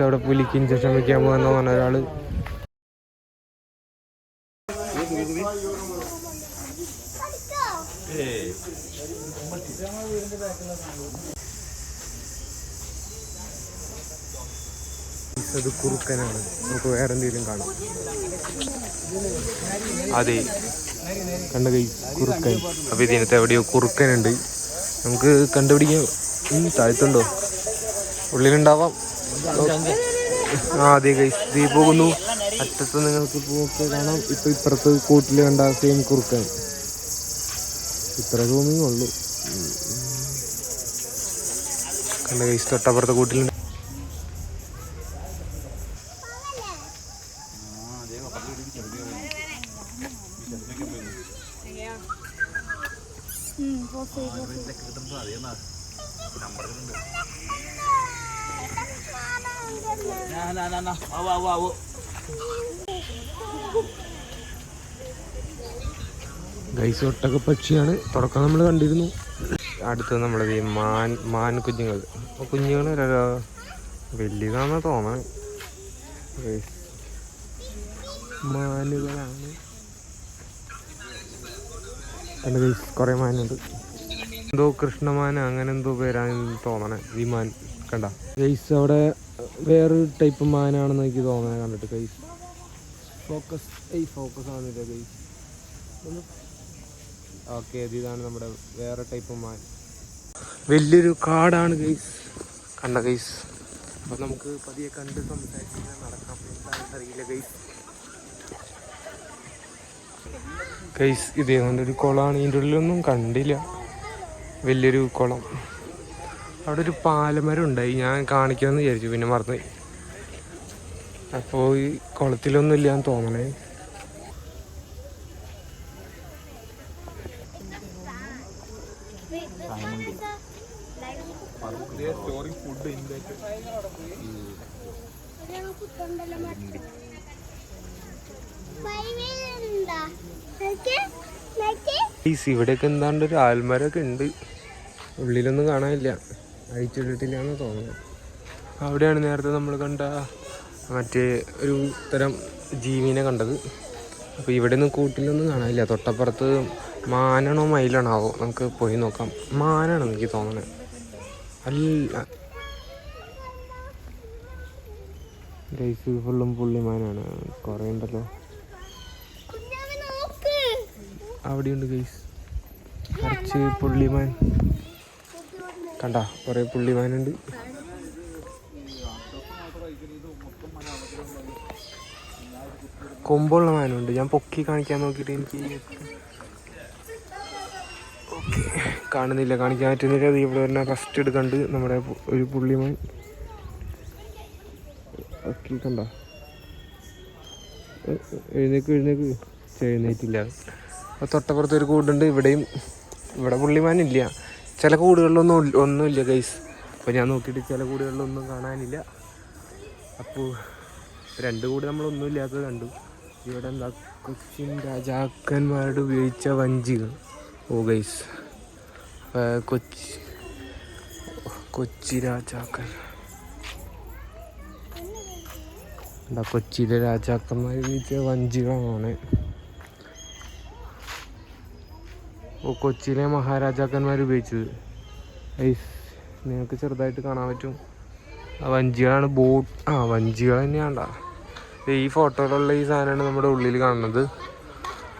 അവിടെ പുലിക്ക് ഇഞ്ചക്ഷൻ വെക്കാൻ പോകുന്ന പറഞ്ഞ ഒരാള്. അത് കുറുക്കനാണ്, നമുക്ക് വേറെ എന്തെങ്കിലും കാണാം. അതെ, കണ്ട കൈ കുറുക്കൻ. അപ്പൊ ഇതിനകത്ത് എവിടെയോ കുറുക്കനുണ്ട്, നമുക്ക് കണ്ടുപിടിക്കാം. താഴ്ത്തുണ്ടോ? ഉള്ളിലുണ്ടാവാം. അതെ കൈ, തീ പോകുന്നു. അറ്റത്ത് നിങ്ങൾക്ക് നോക്കി കാണാം. ഇപ്പൊ ഇപ്പുറത്ത് കൂട്ടിൽ കണ്ട സെയിം കുറുക്കൻ. ഇത്ര സൂമിങ് ഉള്ളു. കണ്ട കൈ, തൊട്ടപ്പുറത്തെ കൂട്ടിലുണ്ട്. ഗൈസ്, ഒട്ടക പക്ഷിയാണ്. തുടക്കം നമ്മൾ കണ്ടിരുന്നു. അടുത്തത് നമ്മളത് മാൻ കുഞ്ഞുങ്ങൾ. വലിയതാണെന്ന് തോന്നണേ. മാനുകളാണ്. കുറെ മാനുണ്ട്. എന്തോ കൃഷ്ണമാന അങ്ങനെ എന്തോ പേരാണെന്ന് തോന്നണേ. ഈ മാൻ കണ്ട ഗൈസ്, അവിടെ വേറൊരു ടൈപ്പ് മാനാണെന്ന് എനിക്ക് തോന്നണേ കണ്ടിട്ട്. ഗൈസ് ഫോക്കസ് ആവുന്നില്ല ഗൈസ്. ഓക്കെ, ഇതാണ് നമ്മുടെ വേറെ ടൈപ്പ് മാൻ. വലിയൊരു കാടാണ് ഗൈസ്, കണ്ട ഗൈസ്. അപ്പൊ നമുക്ക് പതിയെ കണ്ട് സംസാരിക്കാൻ നടക്കാം. എന്താണെന്ന് അറിയില്ല ഗൈസ്. ഗൈസ്, ഇതേ കൊണ്ടൊരു കുളമാണ്. ഇതിൻ്റെ ഉള്ളിലൊന്നും കണ്ടില്ല. വലിയൊരു കുളം. അവിടെ ഒരു പാലമരം ഉണ്ടായി, ഞാൻ കാണിക്കാമെന്ന് വിചാരിച്ചു, പിന്നെ മറന്നുപോയി. അപ്പോൾ ഈ കുളത്തിലൊന്നും ഇല്ലാന്ന് തോന്നണേ. ഇവിടെയൊക്കെ എന്താണ്ട് ഒരു ആൽമരമൊക്കെ ഉണ്ട്. ഉള്ളിലൊന്നും കാണാനില്ല, അഴിച്ചിട്ടിട്ടില്ലാന്ന് തോന്നുന്നു. അവിടെയാണ് നേരത്തെ നമ്മൾ കണ്ട മറ്റേ ഒരു തരം ജീവിനെ കണ്ടത്. അപ്പോൾ ഇവിടെ നിന്ന് കൂട്ടിലൊന്നും കാണാനില്ല. തൊട്ടപ്പുറത്ത് മാനാണോ മയിലാണോ ആവോ, നമുക്ക് പോയി നോക്കാം. മാനാണ് എനിക്ക് തോന്നുന്നത്. അല്ല ഗൈസ്, ഫുള്ളും പുള്ളിമാനാണ്. കുറേ ഉണ്ടല്ലോ. അവിടെയുണ്ട് ഗൈസ് കുറച്ച് പുള്ളിമാൻ. കണ്ട, കുറേ പുള്ളിമാനുണ്ട്. കൊമ്പുള്ള മാനുണ്ട്. ഞാൻ പൊക്കി കാണിക്കാൻ നോക്കിയിട്ട് എനിക്ക് ഓക്കെ കാണുന്നില്ല, കാണിക്കാൻ പറ്റുന്നില്ല. അത് ഇവിടെ തന്നെ ഫസ്റ്റ് എടുക്കണ്ട് നമ്മുടെ ഒരു പുള്ളിമാൻ. ഓക്കെ, കണ്ട, എഴുന്നേക്ക് എഴുന്നേറ്റില്ല. അപ്പോൾ തൊട്ടപ്പുറത്ത് ഒരു കൂടുണ്ട്. ഇവിടെ പുള്ളിമാനില്ല. ചില കൂടുകളിലൊന്നും ഒന്നുമില്ല ഗൈസ്. അപ്പോൾ ഞാൻ നോക്കിയിട്ട് ചില കൂടുകളിലൊന്നും കാണാനില്ല. അപ്പോൾ 2 കൂട് നമ്മളൊന്നും ഇല്ലാത്തത് കണ്ടു. ഇവിടെ എന്താ, കൊച്ചിൻ രാജാക്കന്മാരുടെ ഉപയോഗിച്ച വഞ്ചികൾ. ഓ ഗൈസ്, കൊച്ചി രാജാക്കൻ. എന്താ, കൊച്ചിയിലെ രാജാക്കന്മാർ ഉപയോഗിച്ച വഞ്ചികളാണ്. ഓ, കൊച്ചിയിലെ മഹാരാജാക്കന്മാർ ഉപയോഗിച്ചത്. ഗൈസ്, നിങ്ങൾക്ക് ചെറുതായിട്ട് കാണാൻ പറ്റും. ആ വഞ്ചികളാണ്. വഞ്ചികൾ തന്നെയാണ്ട. ഈ ഫോട്ടോയിലുള്ള ഈ സാധനമാണ് നമ്മുടെ ഉള്ളിൽ കാണുന്നത്.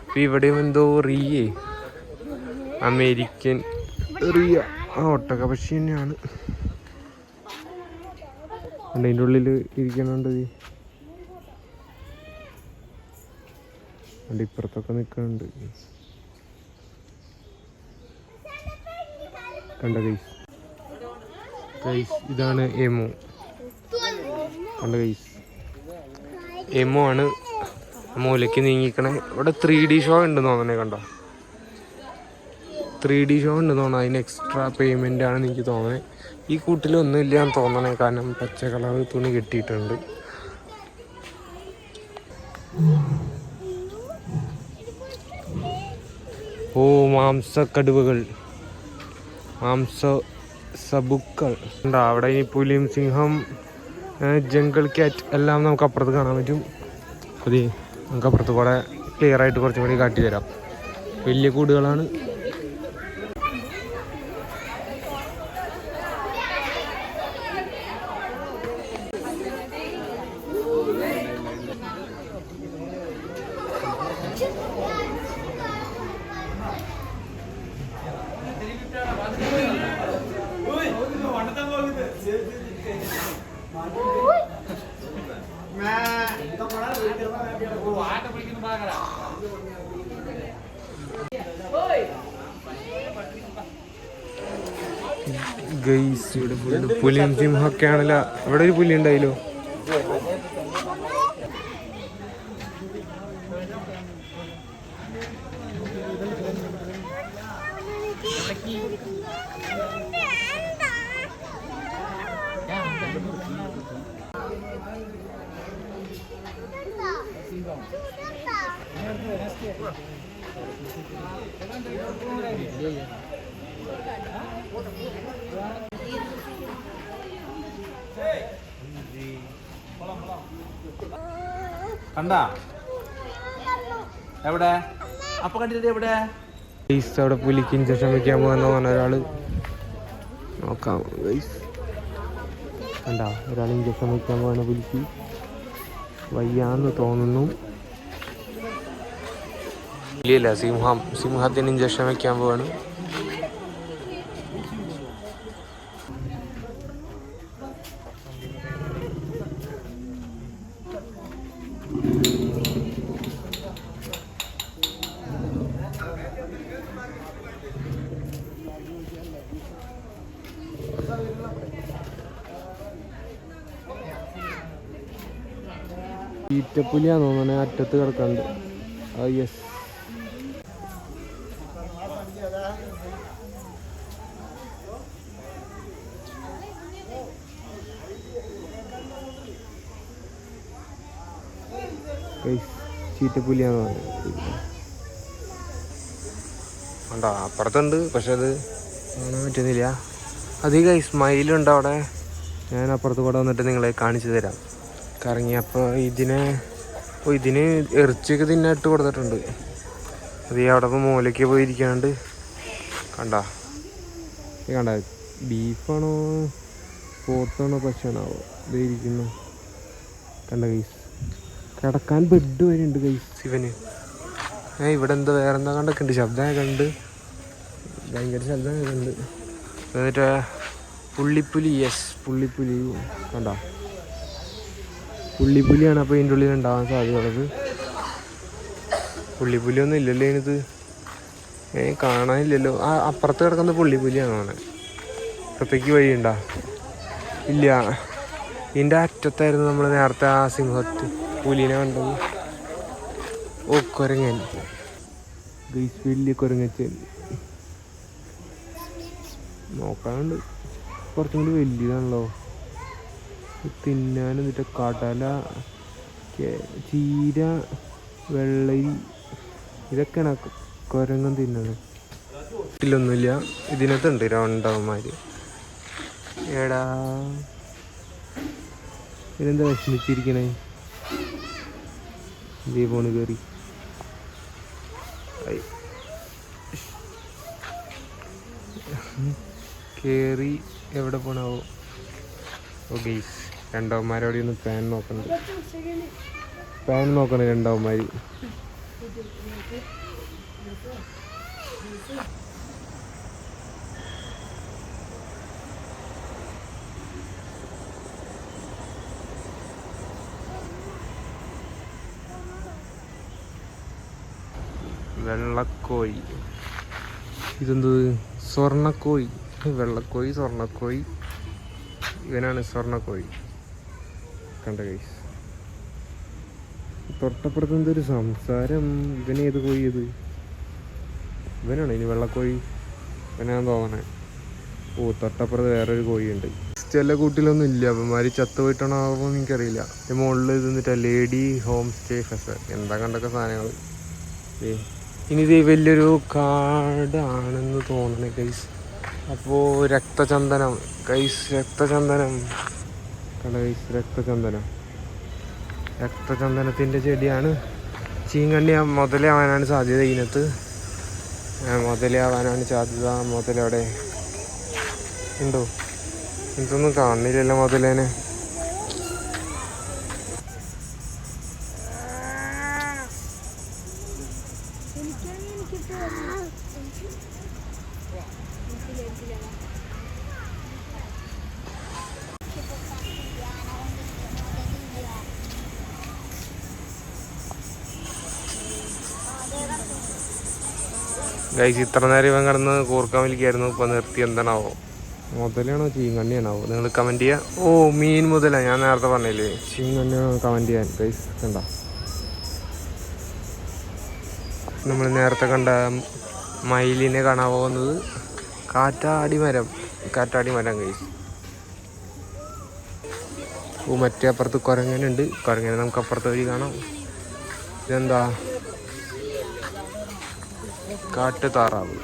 അപ്പോൾ ഇവിടെയും എന്തോ അമേരിക്കൻ റിയ ഒട്ടക പക്ഷി തന്നെയാണ്. അതിൻ്റെ ഉള്ളിൽ ഇരിക്കണുണ്ട്. അതിൻ്റെ ഇപ്പുറത്തൊക്കെ നിൽക്കുന്നുണ്ട്. കണ്ട ഗൈസ്, ഇതാണ് എമോ. കണ്ട ഗൈസ്, എമോ ആണ്. മൂലയ്ക്ക് നീങ്ങിക്കണേ. ഇവിടെ 3D ഷോ ഉണ്ടെന്ന് തോന്നണേ. കണ്ടോ, 3D ഷോ ഉണ്ടെന്ന് തോന്നണം. അതിന് എക്സ്ട്രാ പേയ്മെൻ്റ് ആണെന്ന് എനിക്ക് തോന്നണേ. ഈ കൂട്ടിലൊന്നും ഇല്ലയെന്ന് തോന്നണേ, കാരണം പച്ച കളർ തുണി കെട്ടിയിട്ടുണ്ട്. ഓ, മാംസക്കടുവകൾ, മാംസ സബുക്കൾ ഉണ്ടോ അവിടെ. ഇനി പുലിയും സിംഹം, ജംഗിൾ ക്യാറ്റ് എല്ലാം നമുക്ക് അപ്പുറത്ത് കാണാൻ പറ്റും. അതെ, നമുക്ക് അപ്പുറത്ത് കൂടെ ക്ലിയർ ആയിട്ട് കുറച്ചും കൂടി കാട്ടി തരാം. വലിയ കൂടുകളാണ്. ഗൈസ് ഇവിടെ ഫുള്ള് പുലിയും സിംഹമൊക്കെ ആണല്ലോ. ഇവിടെ ഒരു പുലി ഉണ്ടായില്ലോ. കണ്ടാ എവിടെ അപ്പൊ കണ്ടിട്ട് എവിടെ അവിടെ പുലിക്ക് ഇഞ്ചക്ഷൻ വെക്കാൻ പോകുന്ന പറഞ്ഞ ഒരാള് നോക്കാം. കണ്ടാ ഒരാൾ ഇഞ്ചക്ഷൻ വെക്കാൻ പോകുന്ന പുലിക്ക് വയ്യാന്ന് തോന്നുന്നു. ഇല്ല, സിംഹത്തിന് ഇഞ്ചക്ഷൻ വെക്കാൻ പോവാണ്. ഈറ്റപ്പുലിയാന്ന് തോന്നണേ, അറ്റത്ത് കിടക്കാണ്ട്. യെസ്, ചീറ്റപ്പുലിയാന്ന് തോന്നുന്നത്. ഉണ്ടോ അപ്പുറത്തുണ്ട്, പക്ഷെ അത് കാണാൻ പറ്റുന്നില്ല. അധികം സ്മൈലുണ്ട് അവിടെ. ഞാൻ അപ്പുറത്ത് കൂടെ വന്നിട്ട് നിങ്ങളെ കാണിച്ചു തരാം. കറങ്ങിയപ്പോൾ ഇതിന് ഇറച്ചിയൊക്കെ തിന്നിട്ട് കൊടുത്തിട്ടുണ്ട്. അത് അവിടെ ഇപ്പോൾ മൂലയ്ക്ക് പോയിരിക്കാണ്ട്. കണ്ട ബീഫാണോ പോത്താണോ പശുവാണോ ഇതായിരിക്കുന്നു. കണ്ട ഗൈസ്, കിടക്കാൻ ബെഡ് വരെ ഉണ്ട് ഗൈസ് ഇവന്. ഇവിടെ എന്താ വേറെന്താ കണ്ടൊക്കെ ഉണ്ട്, ശബ്ദമൊക്കെ ഉണ്ട്, ഭയങ്കര ശബ്ദമൊക്കെ ഉണ്ട്. എന്നിട്ട് പുള്ളിപ്പുലി, യെസ് പുള്ളിപ്പുലി. കണ്ട പുള്ളിപ്പുലിയാണ് അപ്പോൾ ഇതിൻ്റെ ഉള്ളിൽ ഉണ്ടാകാൻ സാധ്യതയുള്ളത്. പുള്ളിപ്പുലിയൊന്നും ഇല്ലല്ലോ ഇതിനത്, കാണാനില്ലല്ലോ. ആ അപ്പുറത്ത് കിടക്കുന്ന പുള്ളിപ്പുലിയാണ് അവനെ. അപ്പുറത്തേക്ക് വഴിയുണ്ടോ? ഇല്ല, ഇതിൻ്റെ അറ്റത്തായിരുന്നു നമ്മൾ നേരത്തെ ആ പുലിനെ കണ്ടത്. ഓ കുരങ്ങൻ ഗൈസ്, വലിയ കുരങ്ങച്ചൻ നോക്കാനുണ്ട്. കുറച്ചും കൂടി വലിയതാണല്ലോ. തിന്നാൻ എന്നിട്ട് കടല, ചീര, വെള്ളരി ഇതൊക്കെയാണ് കുരങ്ങൻ തിന്നത്. വീട്ടിലൊന്നുമില്ല, ഇതിനകത്തുണ്ട് രണ്ടവന്മാർ. എടാ ഇതെന്താ വിഷമിച്ചിരിക്കണേ? ഇതേ പോണ് കയറി. കയറി എവിടെ പോണാവോ? ഓ ഗെയ്സ്, രണ്ടവന്മാരോടെ ഒന്ന് പാൻ നോക്കണത് രണ്ടവന്മാർ. വെള്ളക്കോഴി, ഇതെന്ത് സ്വർണ്ണക്കോഴി. വെള്ളക്കോഴി, സ്വർണ്ണക്കോഴി. ഇവനാണ് സ്വർണ്ണക്കോഴി. കണ്ട ഗൈസ്, തൊട്ടപ്പുറത്ത് എന്തൊരു സംസാരം. ഇവനേത് കോഴി? ഇത് ഇവനാണ് ഇനി വെള്ളക്കോഴി, ഇവനാന്ന് തോന്നണേ. ഓ തൊട്ടപ്പുറത്ത് വേറൊരു കോഴിയുണ്ട്. ചില കൂട്ടിലൊന്നും ഇല്ല, അവന്മാര് ചത്തുപോയിട്ടാണോ എനിക്കറിയില്ല. മുകളിൽ ഇത് നിന്നിട്ടാ ലേഡി ഹോം സ്റ്റേ ഫെസ്റ്റ്, എന്താ കണ്ടൊക്കെ സാധനങ്ങൾ. ഇനി ഇത് വലിയൊരു കാടാണെന്ന് തോന്നണേ ഗൈസ്. അപ്പോൾ രക്തചന്ദനം ഗൈസ്, രക്തചന്ദനം കണ്ട ഗൈസ്, രക്തചന്ദനത്തിൻ്റെ ചെടിയാണ്. ചീങ്കണ്ണി മുതലാവാനാണ് സാധ്യത ഇതിനകത്ത്, മുതലാവാനാണ് സാധ്യത. മുതലവിടെ ഉണ്ടോ? ഇതൊന്നും കാണുന്നില്ലല്ലോ മുതലേനെ. ഗൈസ്, ഇത്ര നേരം ഇവൻ കിടന്ന് കൂർക്കാൻ വലിക്കായിരുന്നു, ഇപ്പൊ നിർത്തി. എന്താണാവോ, മുതലാണോ ചീങ്കണ്ണിയാണാവോ? നിങ്ങൾ കമന്റ് ചെയ്യാ. ഓ, മീൻ മുതലാ, ഞാൻ നേരത്തെ പറഞ്ഞില്ലേ, ചീങ്കണ്ണിയാണോ കമന്റ് ചെയ്യാൻ ഗൈസ്. കണ്ട, നമ്മൾ നേരത്തെ കണ്ട മയിലിനെ കാണാൻ പോകുന്നത് കാറ്റാടി മരം ഗൈസ്. ഓ, മറ്റേ അപ്പുറത്ത് കുരങ്ങനുണ്ട്, കുരങ്ങനെ നമുക്ക് അപ്പുറത്ത് വഴി കാണാം. ഇതെന്താ? കാട്ടുതാറാവ്.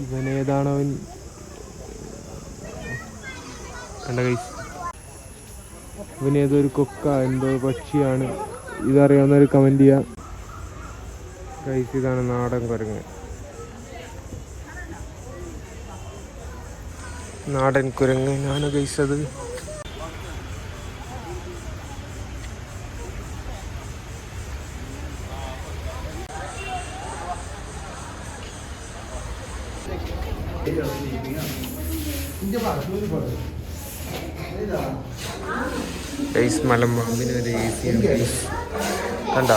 ഇവനേതാണവൻ? കണ്ട ഗൈസ്, ഇവനേതൊരു കൊക്ക എന്തോ പക്ഷിയാണ്. ഇതറിയാവുന്നവർ കമന്റ് ചെയ്യാം ഗൈസ്. ഇതാണ് നാടൻ കുരങ്ങ്. നാടൻ കുരങ്ങനാണ് ഗൈസ് അത്. മലമ്പാമ്പിന് ഒരു AC ആണ് കണ്ട,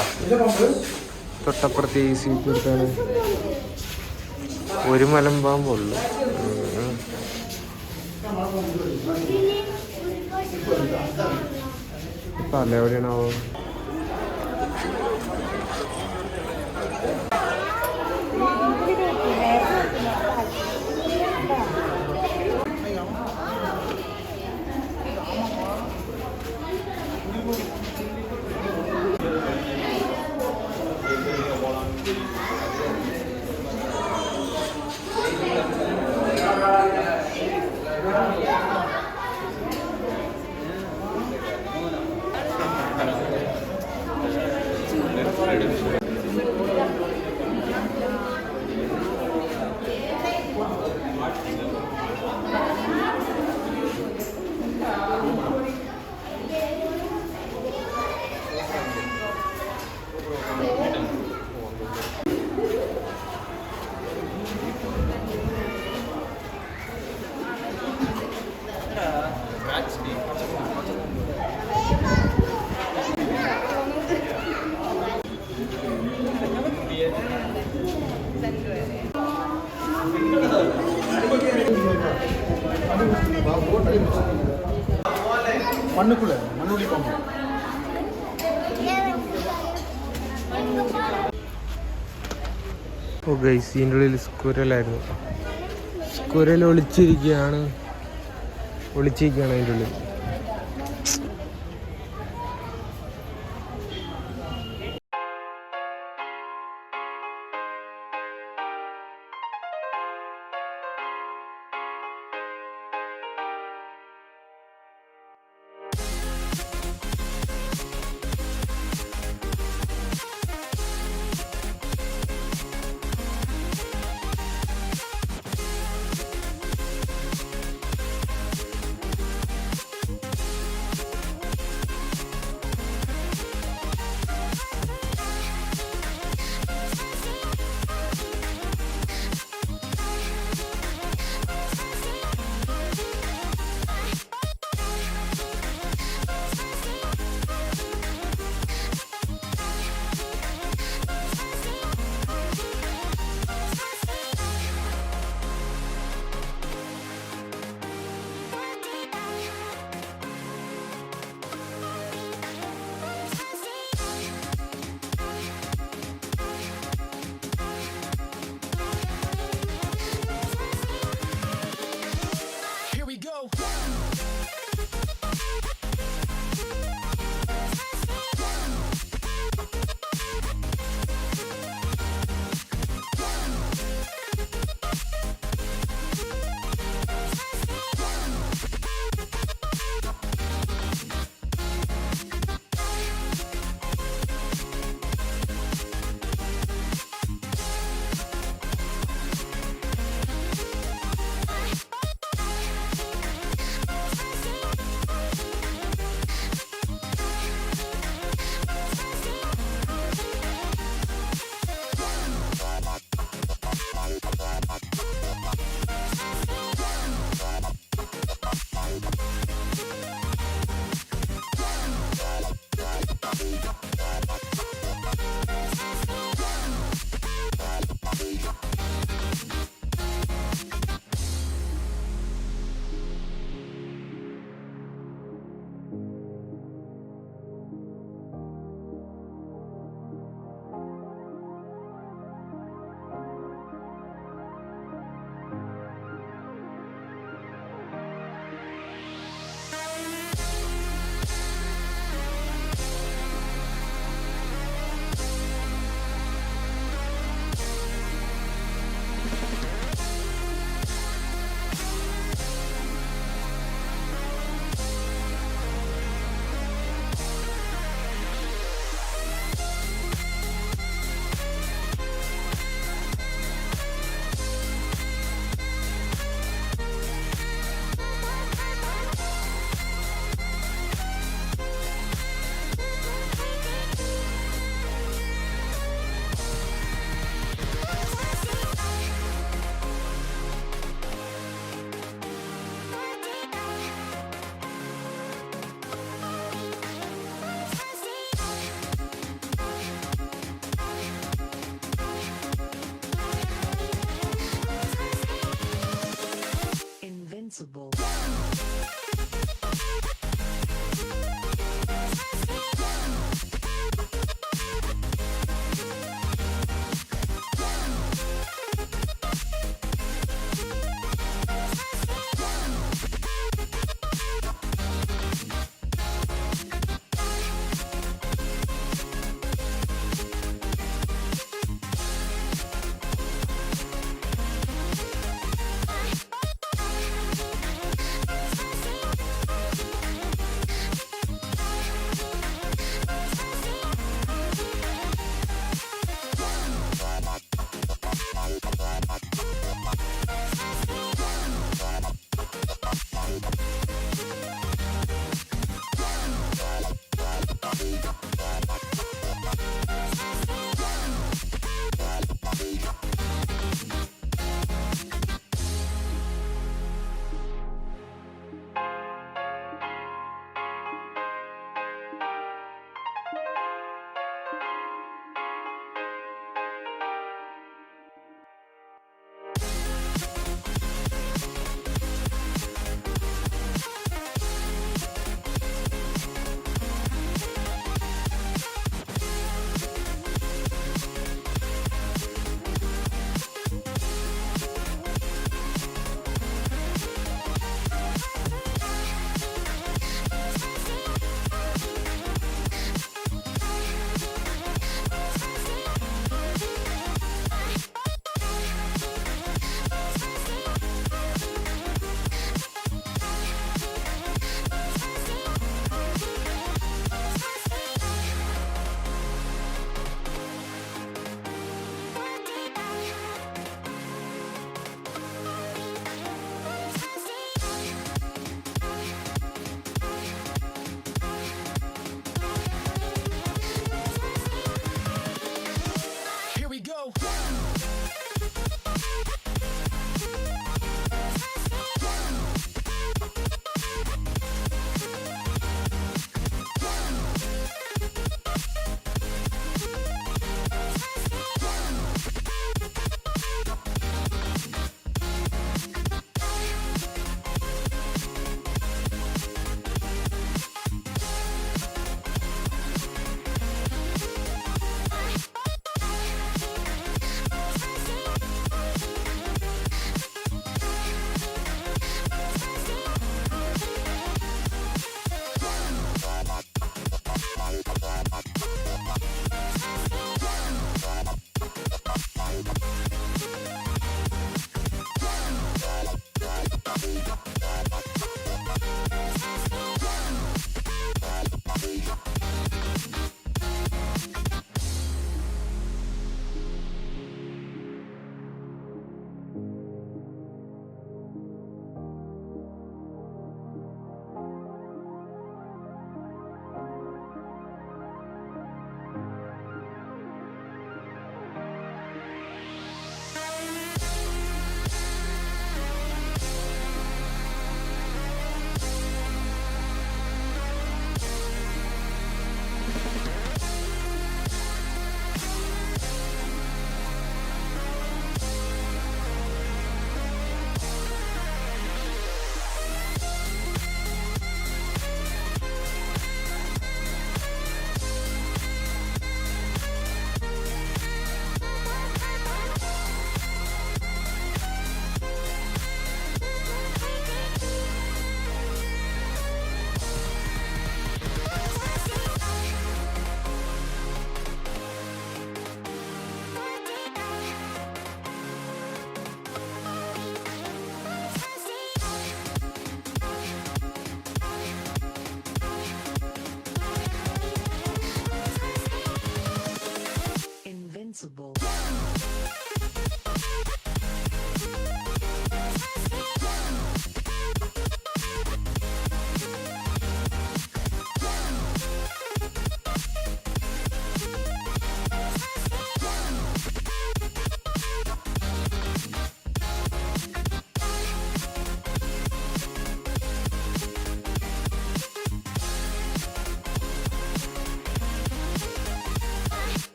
തൊട്ടപ്പുറത്ത് AC കൊടുത്താണ്. ഒരു മലമ്പാമ്പുള്ളു. തല എവിടെയാണാവോ? ഓ ഗൈസ്, ഇതിൻ്റെ ഉള്ളിൽ സ്കുരലായിരുന്നു. സ്കുരൽ ഒളിച്ചിരിക്കുകയാണ് അതിൻ്റെ ഉള്ളിൽ.